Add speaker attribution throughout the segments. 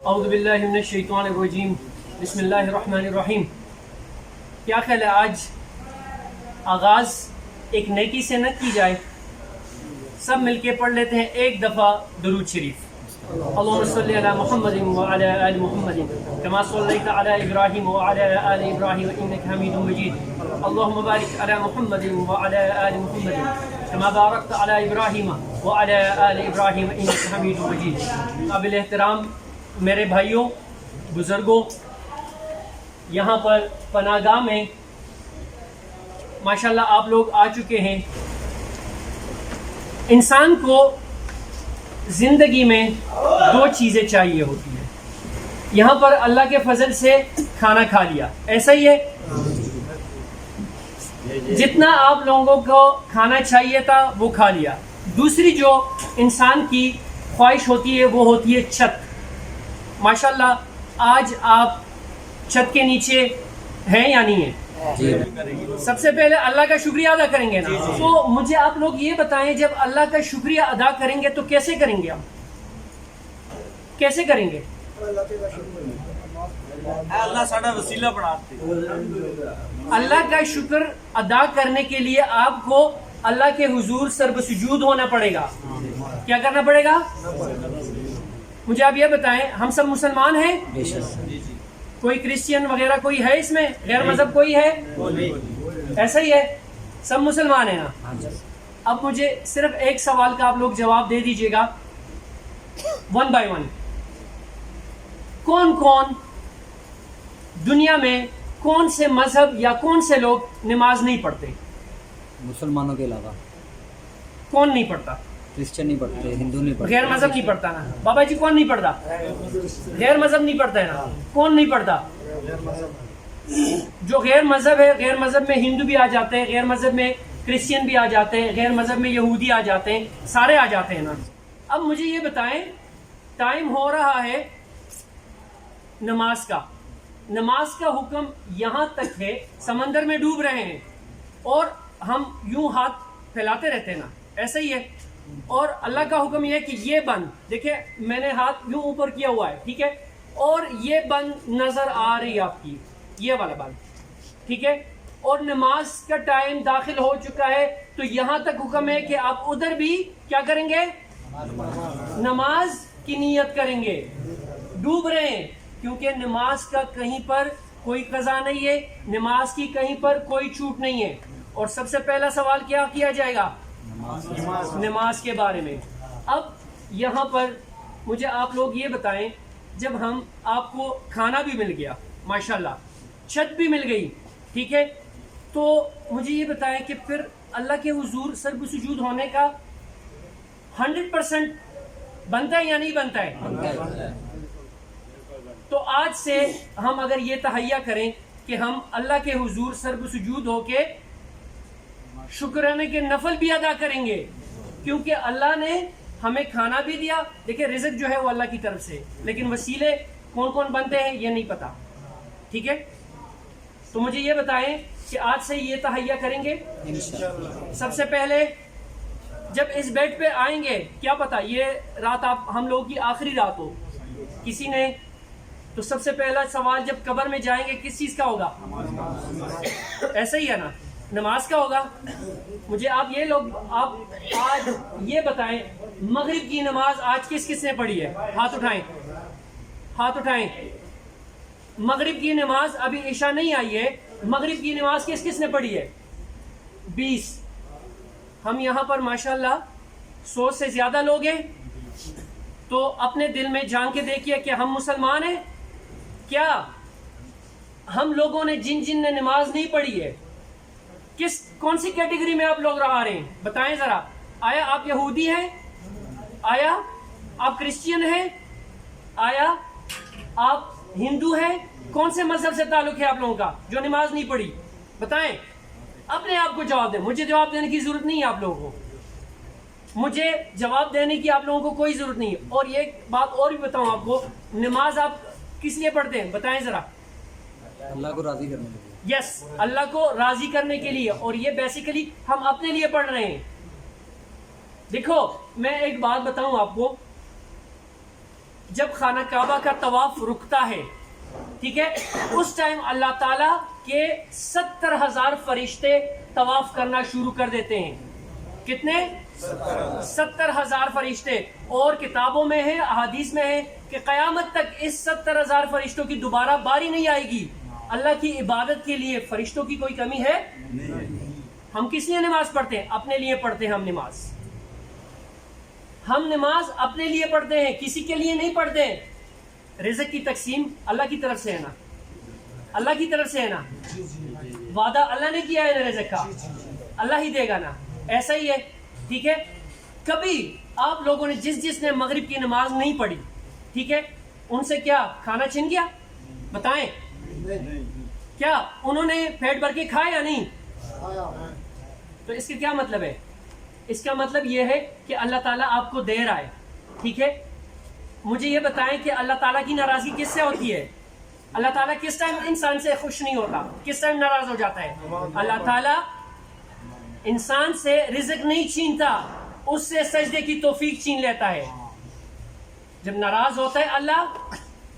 Speaker 1: اعوذ باللہ من الشیطان الرجیم بسم اللہ الرحمن الرحیم. کیا خیال ہے آج آغاز ایک نیکی سے نہ کی جائے؟ سب مل کے پڑھ لیتے ہیں ایک دفعہ درود شریف. اللہم صلی علی محمد وعلی آل محمد کما صلیت علی ابراہیم وعلی آل ابراہیم انک حمید مجید. اللہم بارک علی محمد وعلی آل محمد کما بارکت علی ابراہیم وعلی آل ابراہیم انک حمید مجید. قابل احترام میرے بھائیوں، بزرگوں، یہاں پر پناہ گاہ میں ماشاءاللہ آپ لوگ آ چکے ہیں. انسان کو زندگی میں دو چیزیں چاہیے ہوتی ہیں. یہاں پر اللہ کے فضل سے کھانا کھا لیا، ایسا ہی ہے. جتنا آپ لوگوں کو کھانا چاہیے تھا وہ کھا لیا. دوسری جو انسان کی خواہش ہوتی ہے وہ ہوتی ہے چھت. ماشاءاللہ آج آپ چھت کے نیچے ہیں یا نہیں ہیں؟ سب سے پہلے اللہ کا شکریہ ادا کریں گے نا. تو مجھے آپ لوگ یہ بتائیں، جب اللہ کا شکریہ ادا کریں گے تو کیسے کریں گے؟ ہم کیسے کریں گے؟
Speaker 2: اللہ ساڈا وسیلہ بناتے.
Speaker 1: اللہ کا شکر ادا کرنے کے لیے آپ کو اللہ کے حضور سرب سجود ہونا پڑے گا. کیا کرنا پڑے گا؟ مجھے آپ یہ بتائیں، ہم سب مسلمان ہیں؟ کوئی کرسچین وغیرہ کوئی ہے اس میں؟ غیر مذہب کوئی ہے؟ ایسا ہی ہے، سب مسلمان ہیں نا. اب مجھے صرف ایک سوال کا آپ لوگ جواب دے دیجئے گا، ون بائی ون. کون کون دنیا میں کون سے مذہب یا کون سے لوگ نماز نہیں پڑھتے؟
Speaker 3: مسلمانوں کے علاوہ
Speaker 1: کون نہیں پڑھتا؟
Speaker 3: کرسچن نہیں پڑھتے، ہندو نہیں پڑھتے.
Speaker 1: غیر مذہب نہیں پڑھتا نا. بابا جی کون نہیں پڑھتا؟ غیر مذہب نہیں پڑھتا ہے نا. کون نہیں پڑھتا؟ جو غیر مذہب ہے، غیر مذہب میں ہندو بھی آ جاتے ہیں، غیر مذہب میں کرسچین بھی آ جاتے ہیں، غیر مذہب میں یہودی آ جاتے ہیں، سارے آ جاتے ہیں نا. اب مجھے یہ بتائیں، ٹائم ہو رہا ہے نماز کا. نماز کا حکم یہاں تک ہے، سمندر میں ڈوب رہے ہیں اور ہم یوں ہاتھ پھیلاتے رہتے ہیں نا، ایسا ہی ہے. اور اللہ کا حکم یہ ہے کہ یہ بند دیکھیں، میں نے ہاتھ یوں اوپر کیا ہوا ہے، ٹھیک ہے، اور یہ بند نظر آ رہی ہے آپ کی، یہ والا بند، ٹھیک ہے. اور نماز کا ٹائم داخل ہو چکا ہے، تو یہاں تک حکم ہے کہ آپ ادھر بھی کیا کریں گے؟ نماز کی نیت کریں گے. ڈوب رہے ہیں کیونکہ نماز کا کہیں پر کوئی قضا نہیں ہے، نماز کی کہیں پر کوئی چھوٹ نہیں ہے. اور سب سے پہلا سوال کیا جائے گا؟ نماز کے بارے میں. اب یہاں پر مجھے آپ لوگ یہ بتائیں، جب ہم آپ کو کھانا بھی مل گیا، ماشاءاللہ چھت بھی مل گئی، ٹھیک ہے، تو مجھے یہ بتائیں کہ پھر اللہ کے حضور سرب سجود ہونے کا 100% بنتا ہے یا نہیں بنتا ہے؟ تو آج سے ہم اگر یہ تہیہ کریں کہ ہم اللہ کے حضور سرب سجود ہو کے شکرانے کے نفل بھی ادا کریں گے، کیونکہ اللہ نے ہمیں کھانا بھی دیا. دیکھیں رزق جو ہے وہ اللہ کی طرف سے، لیکن وسیلے کون کون بنتے ہیں یہ نہیں پتا، ٹھیک ہے. تو مجھے یہ بتائیں کہ آج سے یہ تہیہ کریں گے. سب سے پہلے جب اس بیڈ پہ آئیں گے، کیا پتا یہ رات ہم لوگوں کی آخری رات ہو کسی نے، تو سب سے پہلا سوال جب قبر میں جائیں گے کس چیز کا ہوگا؟ ایسا ہی ہے نا، نماز کا ہوگا. مجھے آپ یہ لوگ آپ آج یہ بتائیں، مغرب کی نماز آج کس کس نے پڑھی ہے؟ ہاتھ اٹھائیں، ہاتھ اٹھائیں. مغرب کی نماز ابھی عشاء نہیں آئی ہے، مغرب کی نماز کس کس نے پڑھی ہے؟ 20. ہم یہاں پر ماشاءاللہ 100 سے زیادہ لوگ ہیں. تو اپنے دل میں جان کے دیکھیے کہ ہم مسلمان ہیں کیا؟ ہم لوگوں نے جن نے نماز نہیں پڑھی ہے، کون سی کیٹیگری میں آپ لوگ رہا رہے ہیں؟ بتائیں ذرا. آیا آپ یہودی ہیں؟ آیا آپ کرسچین ہیں؟ آیا آپ ہندو ہیں؟ کون سے مذہب سے تعلق ہے آپ لوگوں کا جو نماز نہیں پڑھی؟ بتائیں، اپنے آپ کو جواب دیں. مجھے جواب دینے کی ضرورت نہیں ہے آپ لوگوں کو، مجھے جواب دینے کی آپ لوگوں کو کوئی ضرورت نہیں ہے. اور یہ بات اور بھی بتاؤں آپ کو، نماز آپ کس لیے پڑھتے ہیں؟ بتائیں ذرا.
Speaker 3: اللہ کو راضی کرنے کے لیے.
Speaker 1: یس، اللہ کو راضی کرنے کے لیے. اور یہ بیسیکلی ہم اپنے لیے پڑھ رہے ہیں. دیکھو میں ایک بات بتاؤں آپ کو، جب خانہ کعبہ کا طواف رکتا ہے، ٹھیک ہے، اس ٹائم اللہ تعالیٰ کے 70,000 فرشتے طواف کرنا شروع کر دیتے ہیں. کتنے؟ 70,000 فرشتے. اور کتابوں میں ہے، احادیث میں ہے کہ قیامت تک اس 70,000 فرشتوں کی دوبارہ باری نہیں آئے گی. اللہ کی عبادت کے لیے فرشتوں کی کوئی کمی ہے؟ ہم کس لیے نماز پڑھتے ہیں؟ اپنے لیے پڑھتے ہیں. ہم نماز اپنے لیے پڑھتے ہیں، کسی کے لیے نہیں پڑھتے ہیں. رزق کی تقسیم اللہ کی طرف سے ہے نا، اللہ کی طرف سے ہے نا. وعدہ اللہ نے کیا ہے نا رزق کا، اللہ ہی دے گا نا. ایسا ہی ہے، ٹھیک ہے. کبھی آپ لوگوں نے جس نے مغرب کی نماز نہیں پڑھی، ٹھیک ہے، ان سے کیا کھانا چھن گیا؟ بتائیں، کیا انہوں نے پیٹ بھر کے کھایا یا نہیں؟ تو اس کا کیا مطلب ہے؟ اس کا مطلب یہ ہے کہ اللہ تعالیٰ آپ کو دے رہا ہے، ٹھیک ہے. مجھے یہ بتائیں کہ اللہ تعالیٰ کی ناراضگی کس سے ہوتی ہے؟ اللہ تعالیٰ کس ٹائم انسان سے خوش نہیں ہوتا؟ کس ٹائم ناراض ہو جاتا ہے؟ اللہ تعالیٰ انسان سے رزق نہیں چھینتا، اس سے سجدے کی توفیق چھین لیتا ہے. جب ناراض ہوتا ہے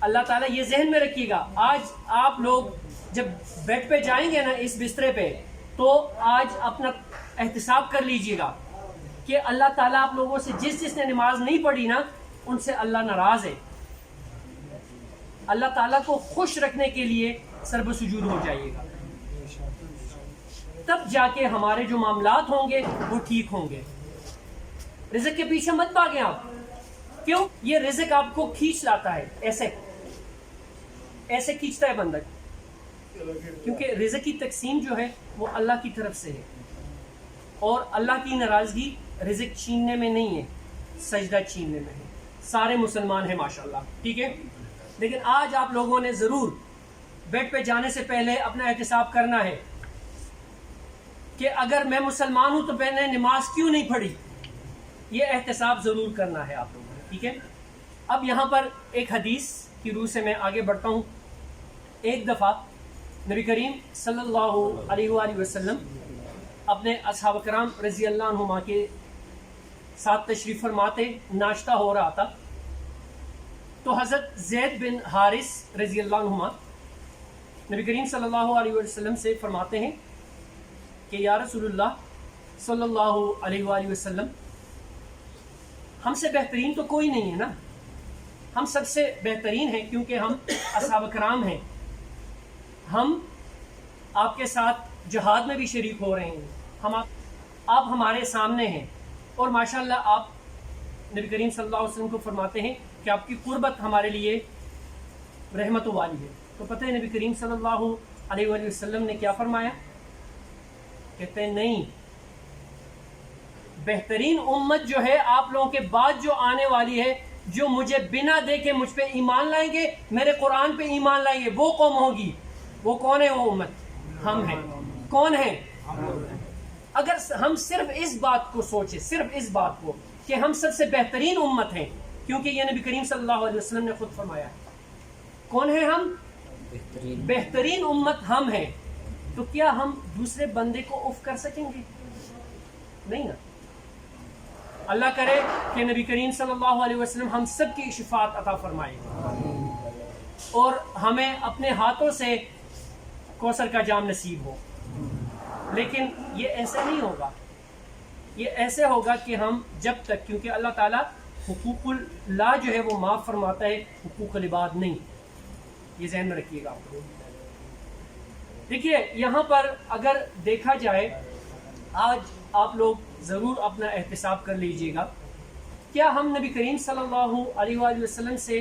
Speaker 1: اللہ تعالیٰ، یہ ذہن میں رکھیے گا. آج آپ لوگ جب بیڈ پہ جائیں گے نا، اس بسترے پہ، تو آج اپنا احتساب کر لیجئے گا کہ اللہ تعالیٰ آپ لوگوں سے جس نے نماز نہیں پڑھی نا، ان سے اللہ ناراض ہے. اللہ تعالیٰ کو خوش رکھنے کے لیے سرب سجود ہو جائیے گا، تب جا کے ہمارے جو معاملات ہوں گے وہ ٹھیک ہوں گے. رزق کے پیچھے مت بھاگیں آپ. کیوں؟ یہ رزق آپ کو کھینچ لاتا ہے، ایسے کھینچتا ہے بندہ. کیونکہ رزق کی تقسیم جو ہے وہ اللہ کی طرف سے ہے، اور اللہ کی ناراضگی رزق چھیننے میں نہیں ہے، سجدہ چھیننے میں ہے. سارے مسلمان ہیں ماشاءاللہ، ٹھیک ہے. لیکن آج آپ لوگوں نے ضرور بیڈ پہ جانے سے پہلے اپنا احتساب کرنا ہے کہ اگر میں مسلمان ہوں تو میں نے نماز کیوں نہیں پڑھی. یہ احتساب ضرور کرنا ہے آپ لوگوں نے، ٹھیک ہے. اب یہاں پر ایک حدیث کی روح سے میں آگے بڑھتا ہوں. ایک دفعہ نبی کریم صلی اللہ علیہ وآلہ وسلم اپنے اصحاب کرام رضی اللہ عنہما کے ساتھ تشریف فرماتے، ناشتہ ہو رہا تھا. تو حضرت زید بن حارث رضی اللہ عنہما نبی کریم صلی اللہ علیہ وسلم سے فرماتے ہیں کہ یا رسول اللہ صلی اللہ علیہ وآلہ وسلم، ہم سے بہترین تو کوئی نہیں ہے نا، ہم سب سے بہترین ہیں کیونکہ ہم اصحاب کرام ہیں. ہم آپ کے ساتھ جہاد میں بھی شریک ہو رہے ہیں، آپ ہمارے سامنے ہیں، اور ماشاءاللہ آپ نبی کریم صلی اللہ علیہ وسلم کو فرماتے ہیں کہ آپ کی قربت ہمارے لیے رحمت والی ہے. تو پتہ ہے نبی کریم صلی اللہ علیہ وآلہ وسلم نے کیا فرمایا؟ کہتے ہیں نہیں، بہترین امت جو ہے آپ لوگوں کے بعد جو آنے والی ہے، جو مجھے بنا دیکھے مجھ پہ ایمان لائیں گے، میرے قرآن پہ ایمان لائیں گے، وہ قوم ہوگی. وہ کون ہے وہ امت؟ ہم ہیں. کون ہیں؟ اگر ہم صرف اس بات کو سوچیں، صرف اس بات کو کہ ہم سب سے بہترین امت ہیں، کیونکہ یہ نبی کریم صلی اللہ علیہ وسلم نے خود فرمایا. کون ہیں ہم؟ بہترین امت ہم ہیں. تو کیا ہم دوسرے بندے کو اف کر سکیں گے؟ نہیں نا. اللہ کرے کہ نبی کریم صلی اللہ علیہ وسلم ہم سب کی شفاعت عطا فرمائے اور ہمیں اپنے ہاتھوں سے کوثر کا جام نصیب ہو. لیکن یہ ایسے نہیں ہوگا، یہ ایسے ہوگا کہ ہم جب تک، کیونکہ اللہ تعالیٰ حقوق اللہ جو ہے وہ معاف فرماتا ہے، حقوق العباد نہیں. یہ ذہن میں رکھیے گا. دیکھیے یہاں پر اگر دیکھا جائے، آج آپ لوگ ضرور اپنا احتساب کر لیجئے گا، کیا ہم نبی کریم صلی اللہ علیہ وآلہ وسلم سے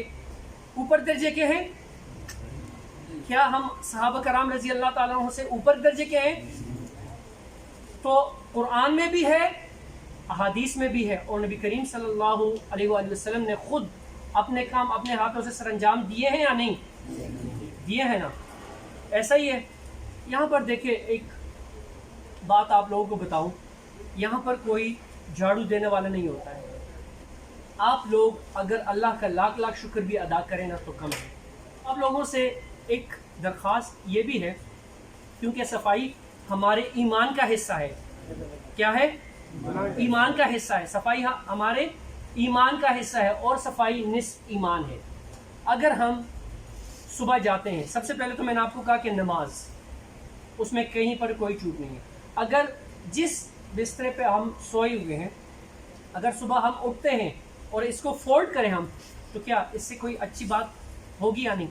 Speaker 1: اوپر درجے کے ہیں؟ کیا ہم صحابہ کرام رضی اللہ تعالیٰ عنہ سے اوپر درجے کے ہیں؟ تو قرآن میں بھی ہے، احادیث میں بھی ہے، اور نبی کریم صلی اللہ علیہ وآلہ وسلم نے خود اپنے کام اپنے ہاتھوں سے سر انجام دیے ہیں یا نہیں دیے ہیں نا. ایسا ہی ہے. یہاں پر دیکھیں ایک بات آپ لوگوں کو بتاؤں، یہاں پر کوئی جھاڑو دینے والا نہیں ہوتا ہے. آپ لوگ اگر اللہ کا لاکھ لاکھ شکر بھی ادا کریں نا تو کم ہے. آپ لوگوں سے ایک درخواست یہ بھی ہے، کیونکہ صفائی ہمارے ایمان کا حصہ ہے. کیا ہے؟ ایمان کا حصہ ہے. صفائی ہمارے ایمان کا حصہ ہے اور صفائی نصف ایمان ہے. اگر ہم صبح جاتے ہیں، سب سے پہلے تو میں نے آپ کو کہا کہ نماز، اس میں کہیں پر کوئی چوٹ نہیں ہے. اگر جس بسترے پہ ہم سوئے ہوئے ہیں، اگر صبح ہم اٹھتے ہیں اور اس کو فولڈ کریں ہم، تو کیا اس سے کوئی اچھی بات ہوگی یا نہیں؟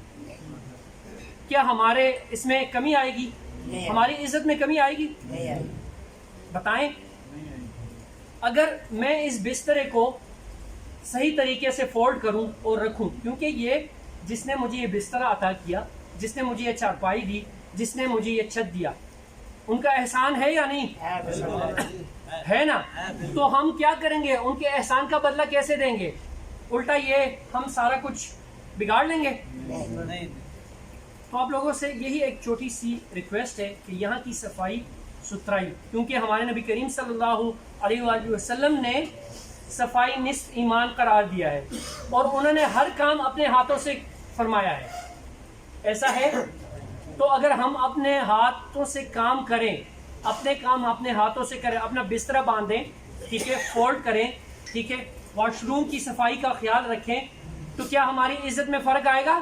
Speaker 1: کیا ہمارے اس میں کمی آئے گی؟ ہماری عزت میں کمی آئے گی؟ بتائیں. اگر میں اس بسترے کو صحیح طریقے سے فولڈ کروں اور رکھوں، کیونکہ یہ جس نے مجھے یہ بسترا عطا کیا، جس نے مجھے یہ چارپائی دی، جس نے مجھے یہ چھت دیا، ان کا احسان ہے یا نہیں؟ ہے نا. تو ہم کیا کریں گے؟ ان کے احسان کا بدلہ کیسے دیں گے؟ الٹا یہ ہم سارا کچھ بگاڑ لیں گے. تو آپ لوگوں سے یہی ایک چھوٹی سی ریکویسٹ ہے کہ یہاں کی صفائی ستھرائی، کیونکہ ہمارے نبی کریم صلی اللہ علیہ وآلہ وسلم نے صفائی نصف ایمان قرار دیا ہے، اور انہوں نے ہر کام اپنے ہاتھوں سے فرمایا ہے. ایسا ہے؟ تو اگر ہم اپنے ہاتھوں سے کام کریں، اپنے کام اپنے ہاتھوں سے کریں، اپنا بسترا باندھیں، ٹھیک ہے، فولڈ کریں، ٹھیک ہے، واش روم کی صفائی کا خیال رکھیں، تو کیا ہماری عزت میں فرق آئے گا؟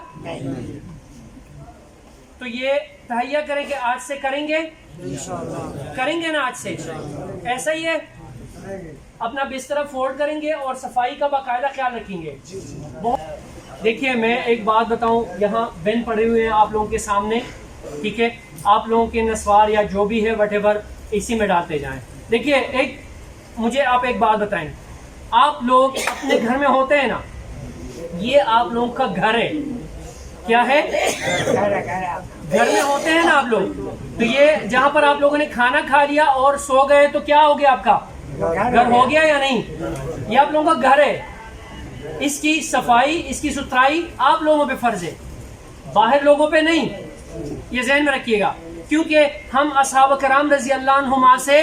Speaker 1: تو یہ تہیہ کریں کہ آج سے کریں گے، کریں گے نا آج سے. ایسا ہی ہے، اپنا بسترا فولڈ کریں گے اور صفائی کا باقاعدہ خیال رکھیں گے. دیکھیے میں ایک بات بتاؤں، یہاں بین پڑے ہوئے ہیں آپ لوگوں کے سامنے، ٹھیک ہے، آپ لوگوں کے نسوار یا جو بھی ہے وٹ ایور اسی میں ڈالتے جائیں. دیکھیے ایک مجھے آپ ایک بات بتائیں، آپ لوگ اپنے گھر میں ہوتے ہیں نا، یہ آپ لوگوں کا گھر ہے. کیا ہے؟ گھر میں ہوتے ہیں نا آپ لوگ. تو یہ جہاں پر آپ لوگوں نے کھانا کھا لیا اور سو گئے تو کیا ہو گیا؟ آپ کا گھر ہو گیا یا نہیں؟ یہ آپ لوگوں کا گھر ہے. اس کی صفائی، اس کی ستھرائی آپ لوگوں پہ فرض ہے، باہر لوگوں پہ نہیں. یہ ذہن میں رکھیے گا، کیونکہ ہم اصحاب کرام رضی اللہ عنہما سے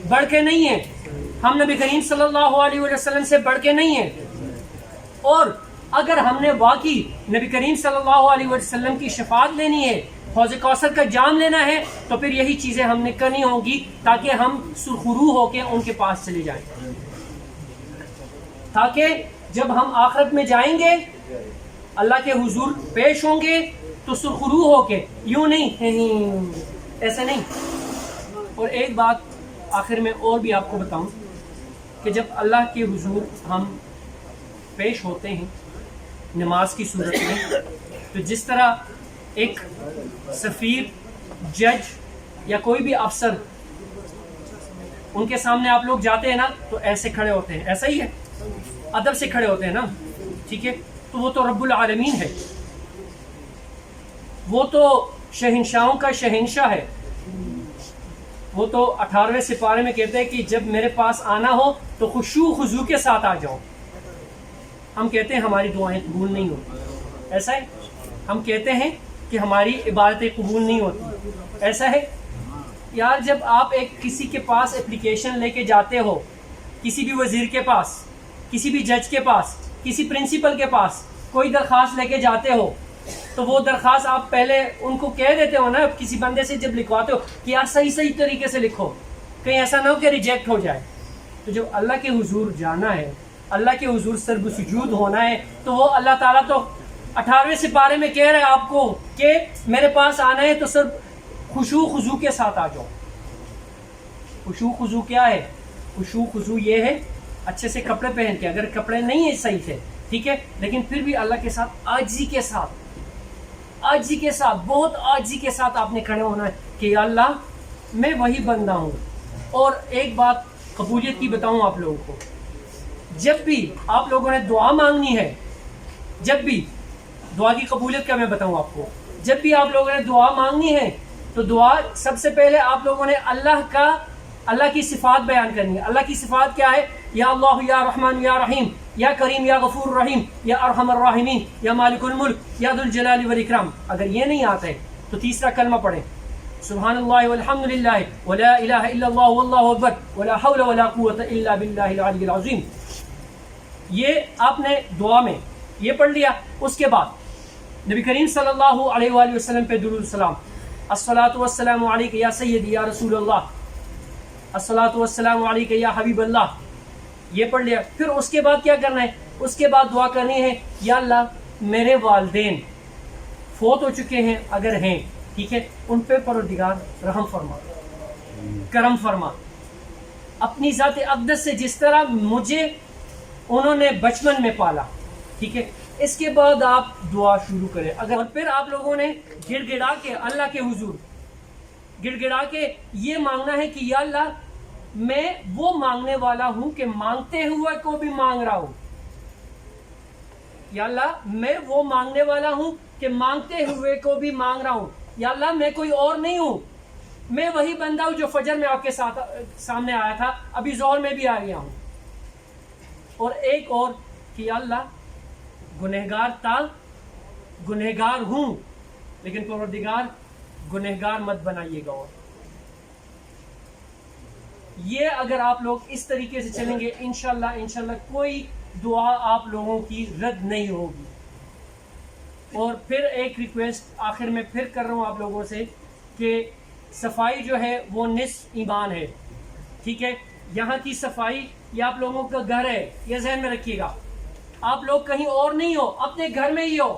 Speaker 1: بڑھ کے نہیں ہیں، ہم نبی کریم صلی اللہ علیہ وسلم سے بڑھ کے نہیں ہیں. اور اگر ہم نے واقعی نبی کریم صلی اللہ علیہ وسلم کی شفاعت لینی ہے، حوض کوثر کا جام لینا ہے، تو پھر یہی چیزیں ہم نے کرنی ہوں گی تاکہ ہم سرخرو ہو کے ان کے پاس چلے جائیں، تاکہ جب ہم آخرت میں جائیں گے، اللہ کے حضور پیش ہوں گے، تو سرخرو ہو کے، یوں نہیں، ایسے نہیں. اور ایک بات آخر میں اور بھی آپ کو بتاؤں کہ جب اللہ کے حضور ہم پیش ہوتے ہیں نماز کی صورت میں، تو جس طرح ایک سفیر، جج یا کوئی بھی افسر، ان کے سامنے آپ لوگ جاتے ہیں نا تو ایسے کھڑے ہوتے ہیں، ایسا ہی ہے، ادب سے کھڑے ہوتے ہیں نا، ٹھیک ہے. تو وہ تو رب العالمین ہے، وہ تو شہنشاہوں کا شہنشاہ ہے. وہ تو 18ویں سپارے میں کہتے ہیں کہ جب میرے پاس آنا ہو تو خشوع خضوع کے ساتھ آ جاؤ. ہم کہتے ہیں ہماری دعائیں قبول نہیں ہوتی، ایسا ہے. ہم کہتے ہیں کہ ہماری عبادتیں قبول نہیں ہوتی، ایسا ہے. یار جب آپ کسی کے پاس اپلیکیشن لے کے جاتے ہو، کسی بھی وزیر کے پاس، کسی بھی جج کے پاس، کسی پرنسپل کے پاس کوئی درخواست لے کے جاتے ہو، تو وہ درخواست آپ پہلے ان کو کہہ دیتے ہو نا، کسی بندے سے جب لکھواتے ہو کہ یار صحیح طریقے سے لکھو، کہیں ایسا نہ ہو کہ ریجیکٹ ہو جائے. تو جب اللہ کے حضور جانا ہے، اللہ کے حضور سرب سجود ہونا ہے، تو وہ اللہ تعالیٰ تو 18ویں سپارے میں کہہ رہے ہیں آپ کو کہ میرے پاس آنا ہے تو سرب خشوع خضوع کے ساتھ آ جاؤ. خشوع خضوع کیا ہے؟ خشوع خضوع یہ ہے اچھے سے کپڑے پہن کے، اگر کپڑے نہیں ہیں صحیح سے، ٹھیک ہے، لیکن پھر بھی اللہ کے ساتھ عاجزی کے ساتھ، عاجزی کے ساتھ، بہت عاجزی کے ساتھ آپ نے کھڑے ہونا ہے کہ یا اللہ میں وہی بندہ ہوں. اور ایک بات قبولیت کی بتاؤں آپ لوگوں کو، جب بھی آپ لوگوں نے دعا مانگنی ہے، جب بھی دعا کی قبولیت کا میں بتاؤں آپ کو، جب بھی آپ لوگوں نے دعا مانگنی ہے تو دعا سب سے پہلے آپ لوگوں نے اللہ کی صفات بیان کرنی ہے. اللہ کی صفات کیا ہے؟ یا اللہ یا رحمان یا رحیم، یا کریم یا غفور رحیم، یا ارحم الراحمین، یا مالک الملک، یا ذو الجلال والاکرام. اگر یہ نہیں آتا ہے تو تیسرا کلمہ پڑھیں، سبحان اللہ والحمد للہ ولا الہ الا اللہ واللہ اکبر ولا حول ولا قوۃ الا باللہ العلی العظیم. یہ آپ نے دعا میں یہ پڑھ لیا. اس کے بعد نبی کریم صلی اللہ علیہ وآلہ وسلم پہ درود السلام، الصلاۃ والسلام علیک یا سیدی یا رسول اللہ، الصلاۃ والسلام علیک یا حبیب اللہ، یہ پڑھ لیا. پھر اس کے بعد کیا کرنا ہے؟ اس کے بعد دعا کرنی ہے یا اللہ میرے والدین فوت ہو چکے ہیں اگر ہیں، ٹھیک ہے، ان پہ پروردگار رحم فرما، کرم فرما، اپنی ذات اقدس سے جس طرح مجھے انہوں نے بچپن میں پالا، ٹھیک ہے. اس کے بعد آپ دعا شروع کریں. اگر اور پھر آپ لوگوں نے گڑ گڑا کے اللہ کے حضور گڑ گڑا کے یہ مانگنا ہے کہ یا اللہ میں وہ مانگنے والا ہوں کہ مانگتے ہوئے کو بھی مانگ رہا ہوں. یا اللہ میں وہ مانگنے والا ہوں کہ مانگتے ہوئے کو بھی مانگ رہا ہوں. یا اللہ میں کوئی اور نہیں ہوں، میں وہی بندہ ہوں جو فجر میں آپ کے ساتھ سامنے آیا تھا، ابھی ظہر میں بھی آ گیا ہوں. اور ایک اور کہ یا اللہ گنہگار تھا، گنہگار ہوں، لیکن پروردگار گنہگار مت بنائیے گا. اور یہ اگر آپ لوگ اس طریقے سے چلیں گے انشاءاللہ کوئی دعا آپ لوگوں کی رد نہیں ہوگی. اور پھر ایک ریکویسٹ آخر میں پھر کر رہا ہوں آپ لوگوں سے کہ صفائی جو ہے وہ نصف ایمان ہے، ٹھیک ہے. یہاں کی صفائی یہ آپ لوگوں کا گھر ہے، یہ ذہن میں رکھیے گا. آپ لوگ کہیں اور نہیں ہو، اپنے گھر میں ہی ہو،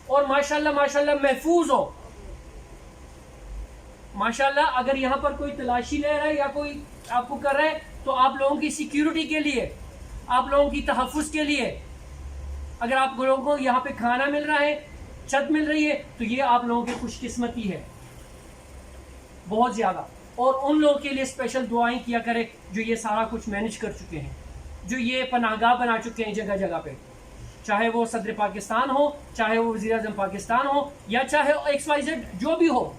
Speaker 1: اور ماشاءاللہ محفوظ ہو. ماشاءاللہ اگر یہاں پر کوئی تلاشی لے رہا ہے یا کوئی آپ کو کر رہا ہے تو آپ لوگوں کی سیکیورٹی کے لیے، آپ لوگوں کی تحفظ کے لیے، اگر آپ لوگوں کو یہاں پہ کھانا مل رہا ہے، چھت مل رہی ہے، تو یہ آپ لوگوں کی خوش قسمتی ہے بہت زیادہ. اور ان لوگوں کے لیے اسپیشل دعائیں کیا کرے جو یہ سارا کچھ مینج کر چکے ہیں، جو یہ پناہ گاہ بنا چکے ہیں جگہ جگہ پہ، چاہے وہ صدر پاکستان ہو، چاہے وہ وزیر اعظم پاکستان ہو، یا چاہے XYZ جو بھی ہو.